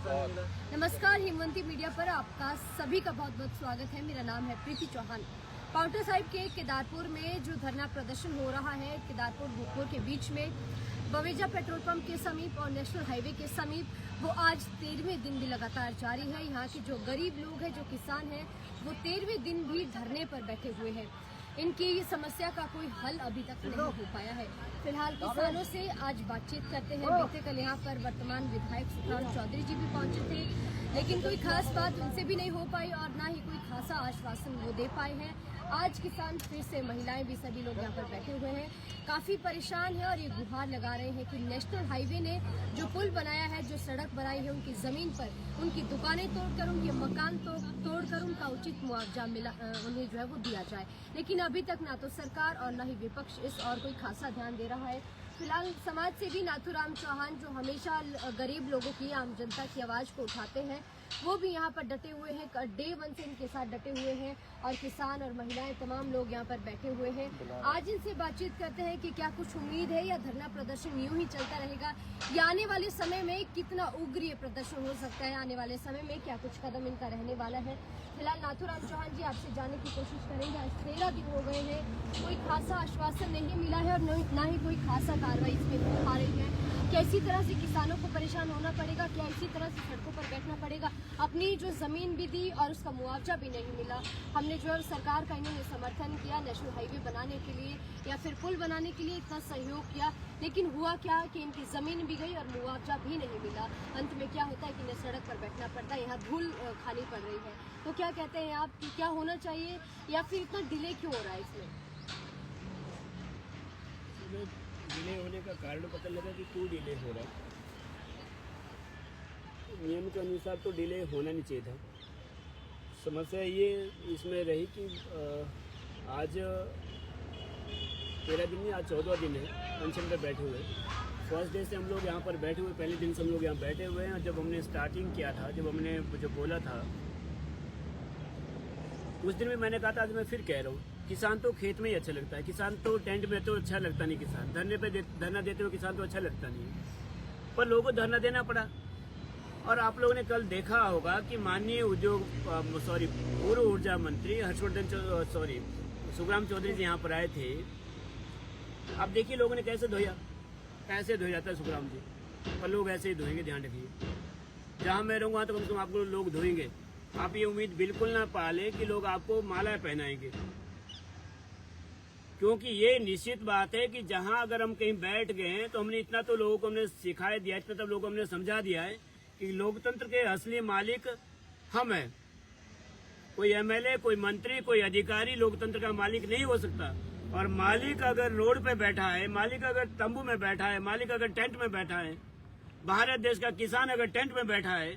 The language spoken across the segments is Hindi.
नमस्कार, हिमवंती मीडिया पर आपका सभी का बहुत बहुत स्वागत है। मेरा नाम है प्रीति चौहान। पाउटा साहिब के केदारपुर में जो धरना प्रदर्शन हो रहा है, केदारपुर भूतपुर के बीच में बवेजा पेट्रोल पंप के समीप और नेशनल हाईवे के समीप, वो आज 13वें दिन भी लगातार जारी है। यहाँ के जो गरीब लोग हैं, जो किसान हैं, वो 13वें दिन भी धरने पर बैठे हुए हैं। इनकी ये समस्या का कोई हल अभी तक नहीं हो पाया है। फिलहाल किसानों से आज बातचीत करते हैं। बीते कल यहाँ पर वर्तमान विधायक सुखराम चौधरी जी भी पहुंचे थे, लेकिन कोई खास बात उनसे भी नहीं हो पाई और ना ही कोई खासा आश्वासन वो दे पाए हैं। आज किसान फिर से, महिलाएं भी, सभी लोग यहाँ पर बैठे हुए हैं, काफी परेशान है और ये गुहार लगा रहे हैं कि नेशनल हाईवे ने जो पुल बनाया है, जो सड़क बनाई है, उनकी जमीन पर उनकी दुकानें तोड़कर, उनके मकान तोड़कर उनका उचित मुआवजा मिला, उन्हें जो है वो दिया जाए। लेकिन अभी तक ना तो सरकार और ना ही विपक्ष इस और कोई खासा ध्यान दे रहा है। फिलहाल समाज सेवी नाथूराम चौहान, जो हमेशा गरीब लोगों की, आम जनता की आवाज को उठाते हैं, वो भी यहाँ पर डटे हुए हैं। डे 1 से इनके साथ डटे हुए हैं और किसान और महिलाएं, तमाम लोग यहाँ पर बैठे हुए हैं। आज इनसे बातचीत करते हैं कि क्या कुछ उम्मीद है या धरना प्रदर्शन यूं ही चलता रहेगा, या आने वाले समय में कितना उग्र ये प्रदर्शन हो सकता है, आने वाले समय में क्या कुछ कदम इनका रहने वाला है। फिलहाल नाथूराम चौहान जी, आपसे जानने की कोशिश करेंगे। आज 13 दिन हो गए हैं, कोई खासा आश्वासन नहीं मिला है और ना ही कोई खासा कार्रवाई इसमें हो पा रही है। क्या इसी तरह से किसानों को परेशान होना पड़ेगा? क्या इसी तरह से सड़कों पर बैठना पड़ेगा? अपनी जो जमीन भी दी और उसका मुआवजा भी नहीं मिला। हमने जो है सरकार का इन्होंने समर्थन किया नेशनल हाईवे बनाने के लिए या फिर पुल बनाने के लिए, इतना सहयोग किया, लेकिन हुआ क्या कि इनकी जमीन भी गई और मुआवजा भी नहीं मिला। अंत में क्या होता है कि इन्हें सड़क पर बैठना पड़ता है, यहाँ धूल खानी पड़ रही है। तो क्या कहते हैं आप कि क्या होना चाहिए या फिर इतना डिले क्यों हो रहा है इसमें? डिले होने का कारण पता लगा कि क्यों डिले हो रहा है। नियम के अनुसार तो डिले होना नहीं चाहिए था। समस्या ये इसमें रही कि आज 13 दिन नहीं, आज 14वां दिन है अनशन पर बैठे हुए। फर्स्ट डे से हम लोग यहाँ पर बैठे हुए, पहले दिन से हम लोग यहाँ बैठे हुए हैं। जब हमने स्टार्टिंग किया था, जब हमने जो बोला था, उस दिन में मैंने कहा था, आज मैं फिर कह रहा हूँ, किसान तो खेत में ही अच्छा लगता है, किसान तो टेंट में तो अच्छा लगता नहीं, किसान धरने पे धरना देते हुए किसान तो अच्छा लगता नहीं है। पर लोगों को धरना देना पड़ा। और आप लोगों ने कल देखा होगा कि माननीय पूर्व ऊर्जा मंत्री सुखराम चौधरी जी यहाँ पर आए थे। आप देखिए लोगों ने कैसे धोया, कैसे धोया जाता है सुखराम जी, और लोग ऐसे ही धोएंगे, ध्यान रखिए। जहाँ मैं रहूँगा वहाँ तो कम से कम आपको लोग धोएंगे। आप ये उम्मीद बिल्कुल ना पालें कि लोग आपको माला पहनाएंगे, क्योंकि ये निश्चित बात है कि जहां अगर हम कहीं बैठ गए हैं तो हमने इतना तो लोगों को हमने सिखाया दिया, इतना तो लोगों को हमने समझा दिया है कि लोकतंत्र के असली मालिक हम हैं। कोई एमएलए, कोई मंत्री, कोई अधिकारी लोकतंत्र का मालिक नहीं हो सकता। और मालिक अगर रोड पे बैठा है, मालिक अगर तंबू में बैठा है, मालिक अगर टेंट में बैठा है, भारत देश का किसान अगर टेंट में बैठा है,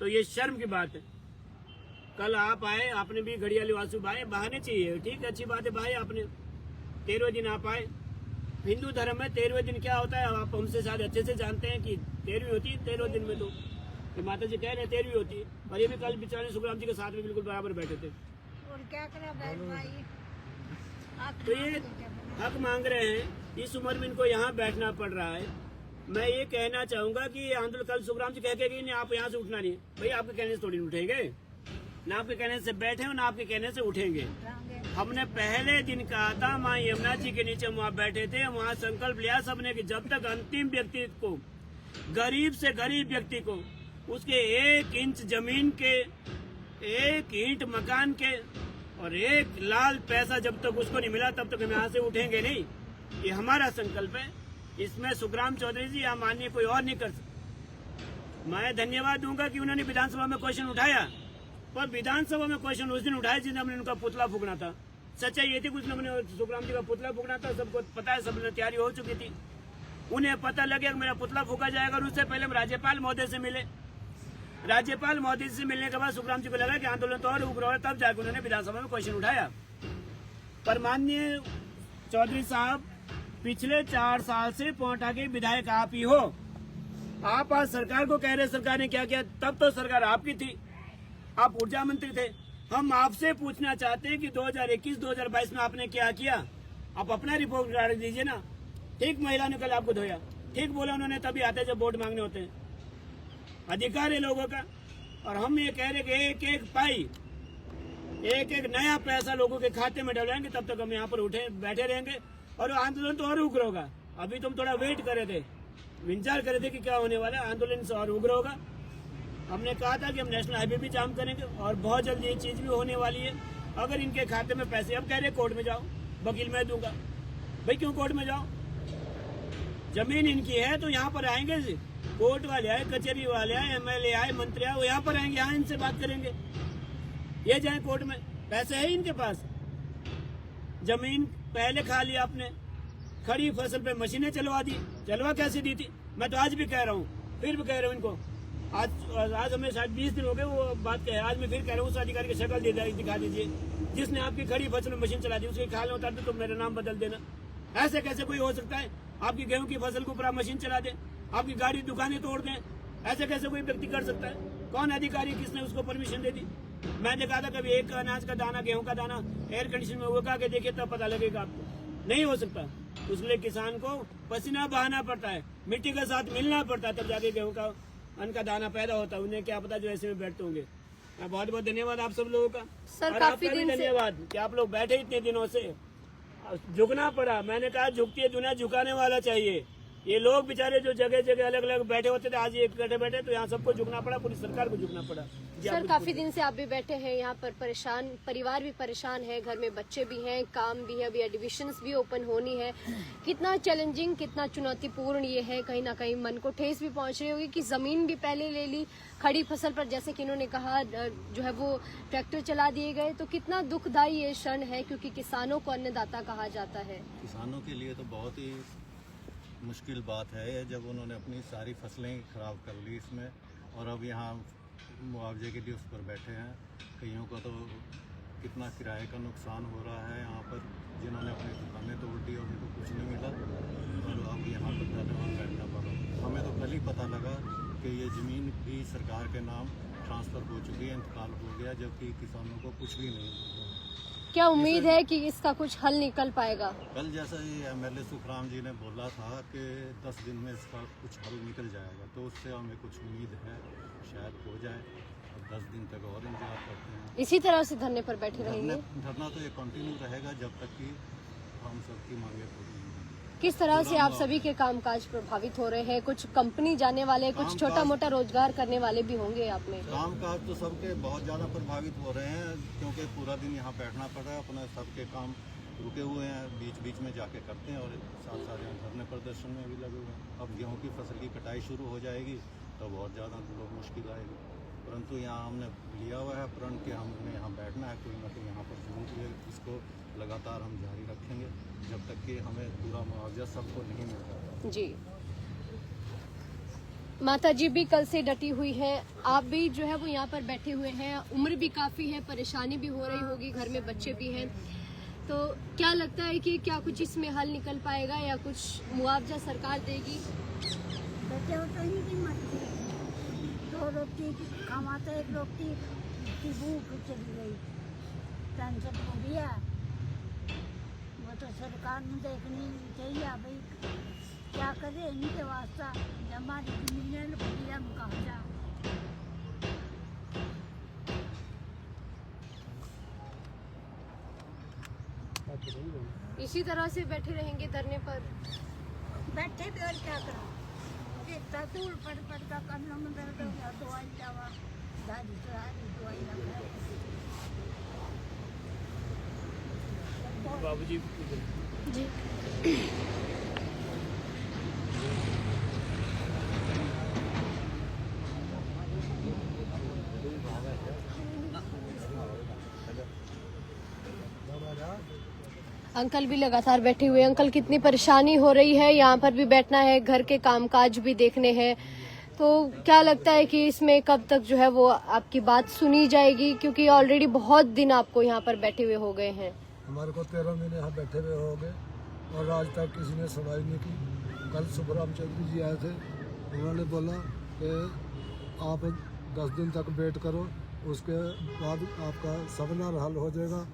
तो ये शर्म की बात है। कल आप आए, आपने भी घड़ियाली वासु भाई बहाने चाहिए, ठीक, अच्छी बात है भाई, आपने 13वें दिन आप आए। हिंदू धर्म में 13वें दिन क्या होता है आप हमसे शायद अच्छे से जानते हैं कि 13वीं होती है। 13वें दिन में तो माता जी कह रहे हैं 13वीं होती है, और ये भी कल बेचारे सुखराम जी के साथ में बिल्कुल बराबर बैठे थे। और क्या करें भाई, तो ये हक मांग रहे हैं, इस उम्र में इनको यहाँ बैठना पड़ रहा है। मैं ये कहना चाहूंगा कि आंदोलन कल सुखराम जी कह के गई, आप यहाँ से उठना नहीं। भाई आपके कहने से थोड़ी उठेंगे, ना आपके कहने से बैठे हो, ना आपके कहने से उठेंगे। हमने पहले दिन कहा था, माँ यमुना जी के नीचे वहाँ बैठे थे, वहाँ संकल्प लिया सबने कि जब तक अंतिम व्यक्ति को, गरीब से गरीब व्यक्ति को, उसके 1 इंच जमीन के, 1 ईंट मकान के और 1 लाल पैसा जब तक उसको नहीं मिला, तब तक हम यहाँ से उठेंगे नहीं। ये हमारा संकल्प है। इसमें सुखराम चौधरी जी या माननीय कोई और नहीं कर सकता। मैं धन्यवाद दूंगा कि उन्होंने विधानसभा में क्वेश्चन उठाया, पर विधानसभा में क्वेश्चन उस दिन उठाया जिस दिन हमने उनका पुतला फूकना था। सच्चाई ये थी, कुछ हमने सुखराम जी का पुतला फूकना था, सबको पता है, सबने तैयारी हो चुकी थी। उन्हें पता लगे कि मेरा पुतला फूका जाएगा, और उससे पहले हम राज्यपाल महोदय से मिले। राज्यपाल महोदय से मिलने के बाद सुखराम जी को लगा कि आंदोलन तो और उग्र हो, तब जाकर उन्होंने विधानसभा में क्वेश्चन उठाया। पर माननीय चौधरी साहब, पिछले 4 साल से पोंटा के विधायक आप ही हो। आप आज सरकार को कह रहे सरकार ने क्या किया, तब तो सरकार आपकी थी, आप ऊर्जा मंत्री थे। हम आपसे पूछना चाहते हैं कि 2021-2022 में आपने क्या किया, आप अपना रिपोर्ट डाल दीजिए ना। ठीक, महिला ने कल आपको धोया, ठीक बोला उन्होंने, तभी आते जब वोट मांगने होते हैं। अधिकार है लोगों का। और हम ये कह रहे कि एक एक पाई, एक एक नया पैसा लोगों के खाते में डलाएंगे, तब तक हम यहाँ पर उठे बैठे रहेंगे और आंदोलन तो और उग्र होगा। अभी तुम थोड़ा वेट करे थे, इंतजार करे थे कि क्या होने वाला है, आंदोलन से और उग्र होगा। हमने कहा था कि हम नेशनल हाईवे भी जाम करेंगे और बहुत जल्द ये चीज भी होने वाली है। अगर इनके खाते में पैसे, अब कह रहे कोर्ट में जाओ, वकील मैं दूंगा। भाई क्यों कोर्ट में जाओ? जमीन इनकी है तो यहाँ पर आएंगे, कोर्ट वाले आए, कचहरी वाले आए, एमएलए आए, मंत्री आए, वो यहाँ पर आएंगे, यहाँ इनसे बात करेंगे। ये जाए कोर्ट में, पैसे है इनके पास। जमीन पहले खा लिया आपने, खड़ी फसल पे मशीनें चलवा दी, चलवा कैसे दी थी? मैं तो आज भी कह रहा हूँ, फिर भी कह रहा हूँ इनको। आज हमें शायद 20 दिन हो गए वो बात कहे, आज मैं फिर कह रहा हूँ उस अधिकारी की शक्ल दिखा दीजिए जिसने आपकी खड़ी फसल में मशीन चला दी, उसके खाल में उतार दो तो मेरा नाम बदल देना। ऐसे कैसे कोई हो सकता है? आपकी गेहूं की फसल को पूरा मशीन चला दे, आपकी गाड़ी दुकानें तोड़ दें, ऐसे कैसे कोई व्यक्ति कर सकता है? कौन अधिकारी, किसने उसको परमिशन दे दी? मैं देखा था कभी एक अनाज का दाना, गेहूं का दाना एयर कंडीशन में उगा के देखिए तब पता लगेगा आपको। नहीं हो सकता। उसके लिए किसान को पसीना बहाना पड़ता है, मिट्टी के साथ मिलना पड़ता है, तब जाके गेहूं का अन्न का दाना पैदा होता है। उन्हें क्या पता जो ऐसे में बैठते होंगे। बहुत बहुत धन्यवाद आप सब लोगों का। सर और काफी आपका भी दिन से धन्यवाद कि आप लोग बैठे इतने दिनों से। झुकना पड़ा, मैंने कहा झुकती है दुनिया, झुकाने वाला चाहिए। ये लोग बेचारे जो जगह जगह अलग अलग बैठे होते थे, आज ये इकट्ठे बैठे, तो यहाँ सबको झुकना पड़ा, पूरी सरकार को झुकना पड़ा। सर काफी दिन से आप भी बैठे हैं यहाँ पर, परेशान, परिवार भी परेशान है, घर में बच्चे भी हैं, काम भी है, अभी एडमिशन्स भी ओपन होनी है। कितना चैलेंजिंग, कितना चुनौतीपूर्ण ये है, कहीं ना कहीं मन को ठेस भी पहुंच रही होगी कि जमीन भी पहले ले ली, खड़ी फसल पर जैसे कि इन्होंने कहा जो है वो ट्रैक्टर चला दिए गए, तो कितना दुखदायी ये क्षण है, क्योंकि किसानों को अन्नदाता कहा जाता है। किसानों के लिए तो बहुत ही मुश्किल बात है जब उन्होंने अपनी सारी फसलें खराब कर ली इसमें, और अब यहाँ मुआवजे के लिए उस पर बैठे हैं। कईयों का तो कितना किराए का नुकसान हो रहा है यहाँ पर, जिन्होंने अपनी दुकानें तोड़ दी और उनको कुछ नहीं मिला, और अब यहाँ पर धरने बैठना पड़ा। हमें तो कल ही पता लगा कि ये ज़मीन भी सरकार के नाम ट्रांसफ़र हो चुकी है, इंतकाल हो गया, जबकि किसानों को कुछ भी नहीं मिला। क्या उम्मीद है कि इसका कुछ हल निकल पाएगा? कल जैसा ही एमएलए सुखराम जी ने बोला था कि 10 दिन में इसका कुछ हल निकल जाएगा, तो उससे हमें कुछ उम्मीद है शायद हो जाए। अब 10 दिन तक और इंतजार करते हैं। इसी तरह से धरने पर बैठे रहेंगे? धरना तो ये कंटिन्यू रहेगा जब तक कि हम सबकी मांगे पूरी नहीं होंगी। किस तरह से आप सभी के कामकाज प्रभावित हो रहे हैं? कुछ कंपनी जाने वाले, कुछ छोटा मोटा रोजगार करने वाले भी होंगे आप में? कामकाज तो सबके बहुत ज़्यादा प्रभावित हो रहे हैं, क्योंकि पूरा दिन यहाँ बैठना पड़ रहा है। अपने सबके काम रुके हुए हैं, बीच बीच में जाके करते हैं, और साथ साथ यहाँ धरने प्रदर्शन में भी लगे हुए हैं। अब गेहूँ की फसल की कटाई शुरू हो जाएगी तो बहुत ज़्यादा लोग मुश्किल आएगी, परंतु यहाँ हमने लिया हुआ है प्रण कि हमने यहाँ बैठना है, कोई ना कोई यहाँ पर जरूर है। इसको लगातार हम जारी रखेंगे जब तक कि हमें पूरा मुआवजा सबको नहीं मिल जाता। जी, माता जी भी कल से डटी हुई है, आप भी जो है वो यहाँ पर बैठे हुए हैं, उम्र भी काफी है, परेशानी भी हो रही होगी, घर में बच्चे भी हैं, तो क्या लगता है कि क्या कुछ इसमें हल निकल पाएगा या कुछ मुआवजा सरकार देगी? बच्चे तो इनकी मर्जी, 2 रोटी कमाते, 1 रोटी की भूख चली गई, टेंशन हो गया। वो तो सरकार ने देखनी चाहिए भाई क्या करे इनके वास्ता, हमारी जमीन भरी हम कहाँ जा। इसी तरह से बैठे रहेंगे धरने पर? बैठे भी और क्या करो, देखता दूर पड़ का करना में दर्द हो गया, दवाई दवा दादी दवाई लगा। बाबूजी जी, अंकल भी लगातार बैठे हुए। अंकल, कितनी परेशानी हो रही है, यहाँ पर भी बैठना है, घर के कामकाज भी देखने हैं, तो क्या लगता है कि इसमें कब तक जो है वो आपकी बात सुनी जाएगी, क्योंकि ऑलरेडी बहुत दिन आपको यहाँ पर बैठे हुए हो गए हैं? हमारे को 13 महीने यहाँ बैठे हुए हो गए और आज तक किसी ने सुनवाई नहीं की। कल सुखराम चौधरी जी आए थे, उन्होंने बोला कि आप 10 दिन तक वेट करो, उसके बाद आपका समाधान हल हो जाएगा,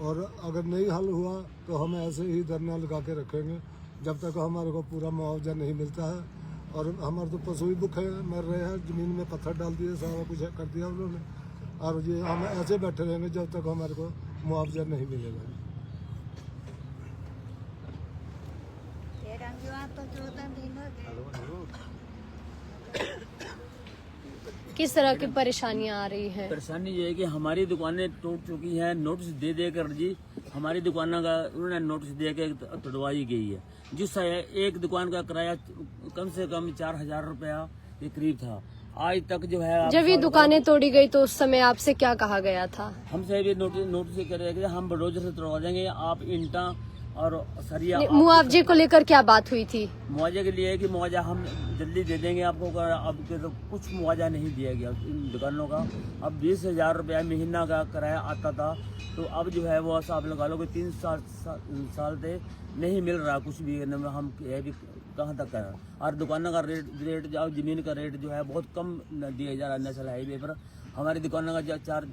और अगर नहीं हल हुआ तो हम ऐसे ही धरना लगा के रखेंगे जब तक हमारे को पूरा मुआवजा नहीं मिलता है। और हमारे तो पशु भी भूखे मर रहे हैं, जमीन में पत्थर डाल दिए, सारा कुछ कर दिया उन्होंने। और ये हम ऐसे बैठे रहेंगे जब तक हमारे को मुआवजा नहीं मिलेगा। तो 14 दिन हो गए। किस तरह की परेशानियां आ रही हैं? परेशानी ये है कि हमारी दुकानें टूट चुकी हैं, नोटिस दे दे कर जी हमारी दुकानों का उन्होंने नोटिस दे के तोड़वाई गई है, जिससे एक दुकान का किराया कम से कम 4000 रुपया के करीब था। आज तक जो है जब ये दुकानें तोड़ी गई तो उस समय आपसे क्या कहा गया था? हमसे भी नोटिस करेंगे, हम बुलडोजर से तोड़वा देंगे, आप ईंटा और सरिया। मुआवजे को लेकर क्या बात हुई थी? मुआवजे के लिए कि मुआवजा हम जल्दी दे देंगे आपको, अब तो कुछ मुआवजा नहीं दिया गया इन दुकानों का। अब 20,000 रुपया महीना का किराया आता था, तो अब जो है वो आप लगा लो कि 3 साल से नहीं मिल रहा कुछ भी। हम ये भी कहाँ तक है, और दुकानों का रेट जो जमीन का रेट जो है बहुत कम दिया जा रहा है। नेशनल हाईवे पर हमारी दुकानों का चार्ज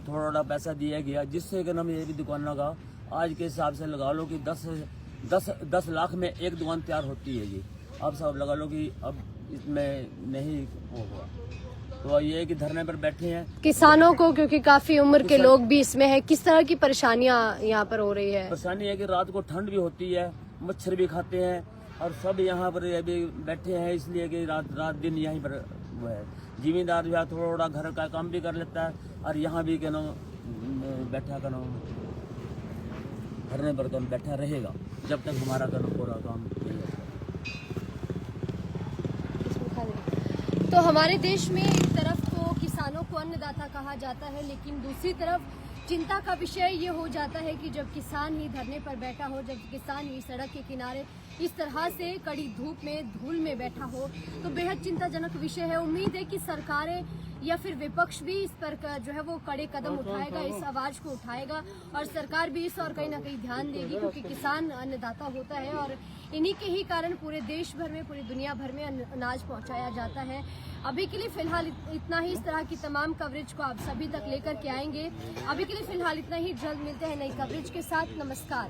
थोड़ा पैसा दिया गया, जिससे कि हम ये भी दुकानों का आज के हिसाब से लगा लो कि 10 लाख में एक दुकान तैयार होती है जी। अब सब लगा लो कि अब इसमें नहीं होगा, तो ये है कि धरने पर बैठे हैं किसानों को, क्योंकि काफी उम्र के लोग भी इसमें है, किस तरह की परेशानियां यहाँ पर हो रही है? परेशानी है कि रात को ठंड भी होती है, मच्छर भी खाते हैं, और सब यहाँ पर अभी बैठे हैं इसलिए कि रात दिन यहीं पर वो है। जिम्मेदार जो है थोड़ा घर का काम भी कर लेता है, और यहाँ भी क्या बैठा धरने पर बैठा रहेगा जब तक हमारा पूरा काम नहीं होगा। तो हमारे देश में एक तरफ तो किसानों को अन्नदाता कहा जाता है, लेकिन दूसरी तरफ चिंता का विषय ये हो जाता है कि जब किसान ही धरने पर बैठा हो, जब किसान ही सड़क के किनारे इस तरह से कड़ी धूप में धूल में बैठा हो, तो बेहद चिंताजनक विषय है। उम्मीद है कि सरकारें या फिर विपक्ष भी इस पर जो है वो कड़े कदम उठाएगा, इस आवाज को उठाएगा, और सरकार भी इस और कहीं ना कहीं ध्यान देगी, क्योंकि किसान अन्नदाता होता है और इन्हीं के ही कारण पूरे देश भर में, पूरी दुनिया भर में अनाज पहुंचाया जाता है। अभी के लिए फिलहाल इतना ही। इस तरह की तमाम कवरेज को आप सभी तक लेकर के आएंगे। अभी के लिए फिलहाल इतना ही। जल्द मिलते हैं नई कवरेज के साथ। नमस्कार।